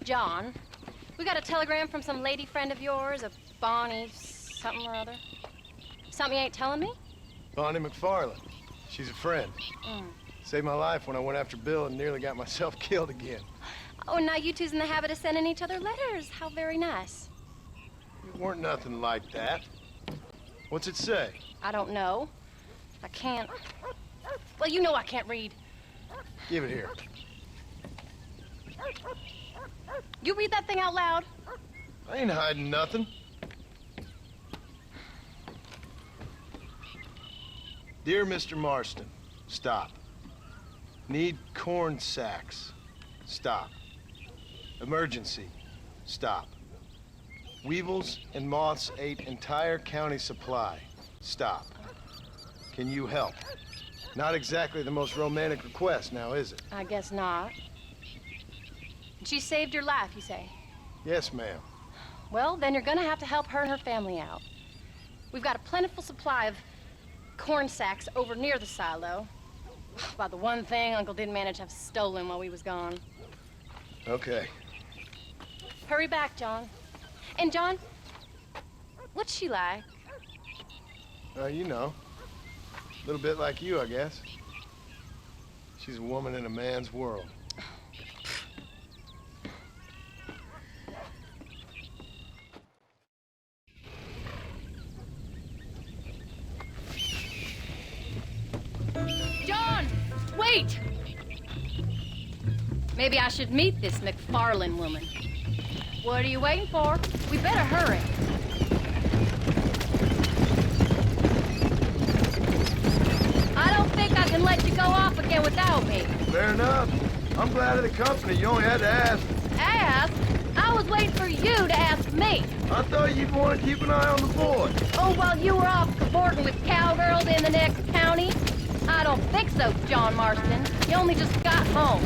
John, we got a telegram from some lady friend of yours, a Bonnie something or other. Something you ain't telling me? Bonnie MacFarlane. She's a friend. Mm. Saved my life when I went after Bill and nearly got myself killed again. Oh, and now you two's in the habit of sending each other letters. How very nice. It weren't nothing like that. What's it say? I don't know. I can't. Well, you know I can't read. Give it here. You read that thing out loud? I ain't hiding nothing. Dear Mr. Marston, stop. Need corn sacks. Stop. Emergency. Stop. Weevils and moths ate entire county supply. Stop. Can you help? Not exactly the most romantic request now, is it? I guess not. She saved your life, you say? Yes, ma'am. Well, then you're gonna have to help her and her family out. We've got a plentiful supply of corn sacks over near the silo. About the one thing Uncle didn't manage to have stolen while we was gone. Okay. Hurry back, John. And John, what's she like? You know. A little bit like you, I guess. She's a woman in a man's world. John, wait! Maybe I should meet this MacFarlane woman. What are you waiting for? We better hurry. I don't think I can let you go off again without me. Fair enough. I'm glad of the company. You only had to ask. Ask? I was waiting for you to ask me. I thought you'd want to keep an eye on the boy. Oh, while you were off cavorting with cowgirls in the next county? I don't think so, John Marston. You only just got home.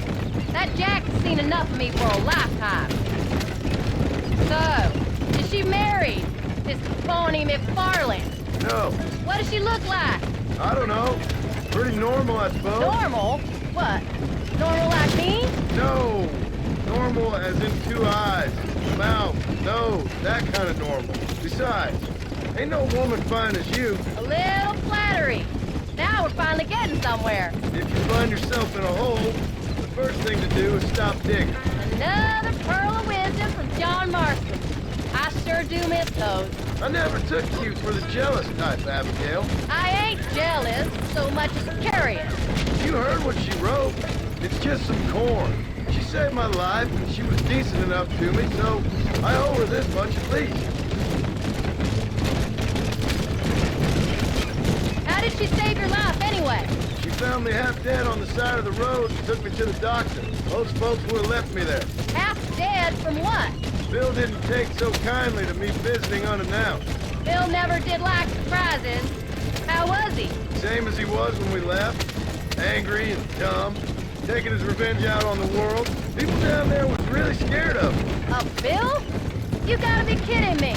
That Jack's seen enough of me for a lifetime. So, is she married? This Bonnie MacFarlane? No. What does she look like? I don't know. Pretty normal, I suppose. Normal? What? Normal like me? No. Normal as in 2 eyes, mouth, nose, that kind of normal. Besides, ain't no woman fine as you. A little flattery. Now we're finally getting somewhere. If you find yourself in a hole, the first thing to do is stop digging. Another pearl of wisdom from John Marston. I sure do miss those. I never took you for the jealous type, Abigail. I ain't jealous so much as curious. You heard what she wrote. It's just some corn. She saved my life, and she was decent enough to me, so I owe her this much at least. How did she save your life anyway? She found me half dead on the side of the road and took me to the doctor. Most folks would have left me there. Half dead from what? Bill didn't take so kindly to me visiting unannounced. Bill never did like surprises. How was he? Same as he was when we left. Angry and dumb. Taking his revenge out on the world. People down there was really scared of him. Bill? You gotta be kidding me.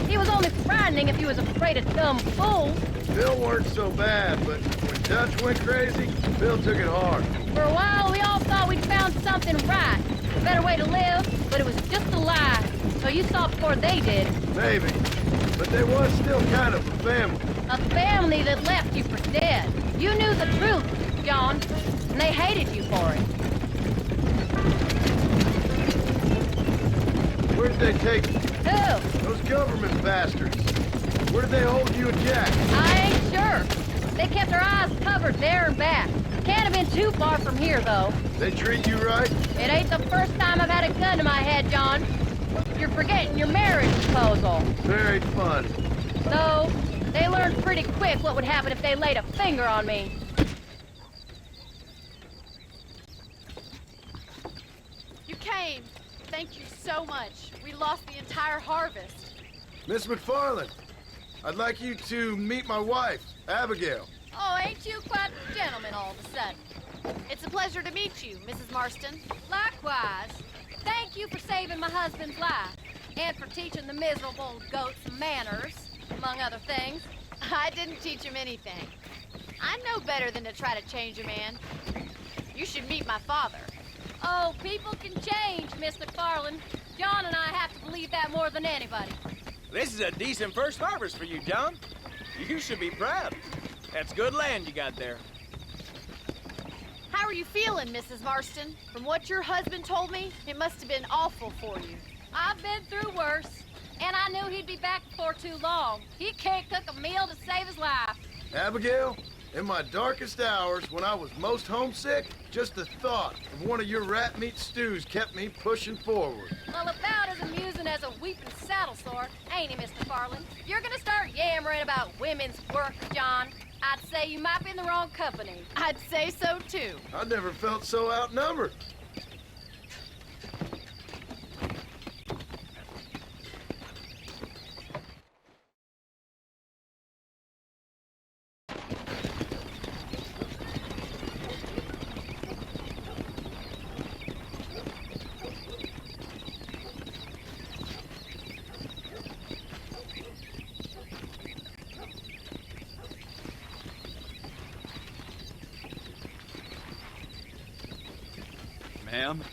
He was only frightening if he was afraid of dumb fools. Bill weren't so bad, but when Dutch went crazy, Bill took it hard. For a while, we all thought we'd found something right. A better way to live, but it was just a lie. So you saw before they did. Maybe. But they was still kind of a family. A family that left you for dead. You knew the truth, John, and they hated you for it. Where did they take you? Who? Those government bastards. Where did they hold you and Jack? I ain't sure. They kept their eyes covered there and back. Can't have been too far from here, though. They treat you right? It ain't the first time I've had a gun to my head, John. You're forgetting your marriage proposal. Very fun. So, they learned pretty quick what would happen if they laid a finger on me. You came. Thank you so much. We lost the entire harvest. Miss MacFarlane, I'd like you to meet my wife, Abigail. Oh, ain't you quite a gentleman all of a sudden? It's a pleasure to meet you, Mrs. Marston. Likewise. Thank you for saving my husband's life, and for teaching the miserable goats manners, among other things. I didn't teach him anything. I know better than to try to change a man. You should meet my father. Oh, People can change, Miss MacFarlane. John and I have to believe that more than anybody. This is a decent first harvest for you, John. You should be proud. That's good land you got there. How are you feeling, Mrs. Marston? From what your husband told me, it must have been awful for you. I've been through worse, and I knew he'd be back before too long. He can't cook a meal to save his life. Abigail, in my darkest hours, when I was most homesick, just the thought of one of your rat meat stews kept me pushing forward. Well, about as amusing as a weeping saddle sore, ain't he, Mr. Farland? You're gonna start yammering about women's work, John. I'd say you might be in the wrong company. I'd say so, too. I never felt so outnumbered. Ma'am?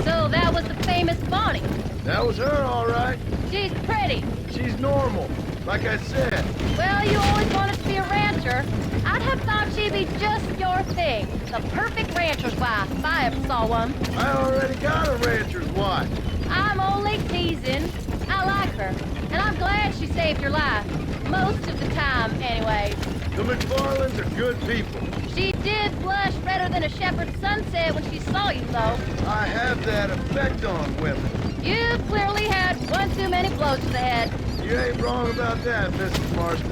So that was the famous Bonnie. That was her, all right. She's pretty. She's normal, like I said. Well, you always wanted to be a rancher. I'd have thought she'd be just your thing. The perfect rancher's wife, if I ever saw one. I already got a rancher's wife. I'm only teasing. I like her, and I'm glad she saved your life. Most of the time, anyways. The MacFarlanes are good people. She did blush redder than a shepherd's sunset when she saw you, though. I have that effect on women. You clearly had one too many blows to the head. You ain't wrong about that, Mrs. Marston.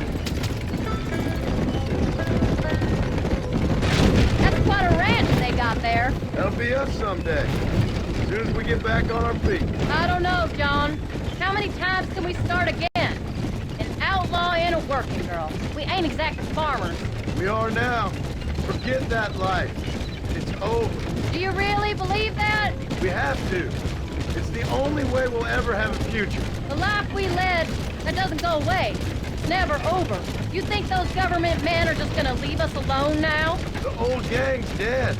That's quite a ranch they got there. That'll be us someday, as soon as we get back on our feet. I don't know, John. How many times can we start again? An outlaw and a working girl. We ain't exactly farmers. We are now. Forget that life. It's over. Do you really believe that? We have to. It's the only way we'll ever have a future. The life we led, that doesn't go away. It's never over. You think those government men are just gonna leave us alone now? The old gang's dead.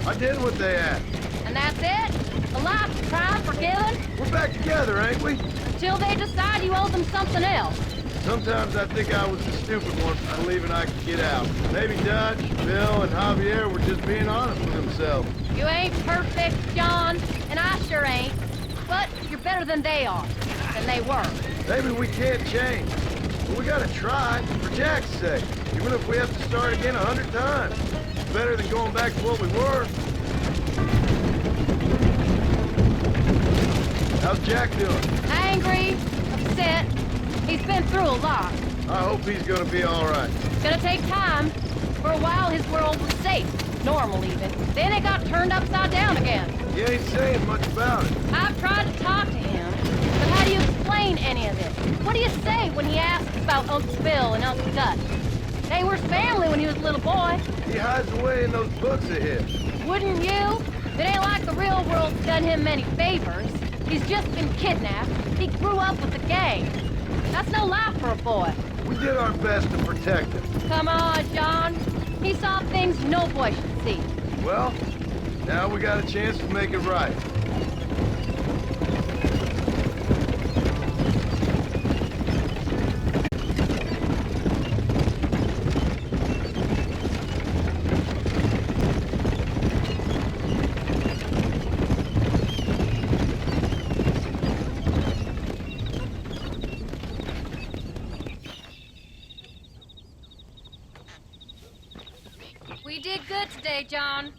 I did what they asked. And that's it? A life of crime forgiven? We're back together, ain't we? Until they decide you owe them something else. Sometimes I think I was the stupid one for believing I could get out. Maybe Dutch, Bill, and Javier were just being honest with themselves. You ain't perfect, John, and I sure ain't. But you're better than they are, than they were. Maybe we can't change, but we gotta try, for Jack's sake. Even if we have to start again 100 times. It's better than going back to what we were. How's Jack doing? Angry, upset. He's been through a lot. I hope he's gonna be all right. It's gonna take time. For a while, his world was safe. Normal, even. Then it got turned upside down again. He ain't saying much about it. I've tried to talk to him, but how do you explain any of it? What do you say when he asks about Uncle Bill and Uncle Dutch? They were family when he was a little boy. He hides away in those books of his. Wouldn't you? It ain't like the real world's done him many favors. He's just been kidnapped. He grew up with the gang. That's no life for a boy. We did our best to protect him. Come on, John. He saw things no boy should see. Well, now we got a chance to make it right. We did good today, John.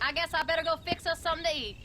I guess I better go fix us something to eat.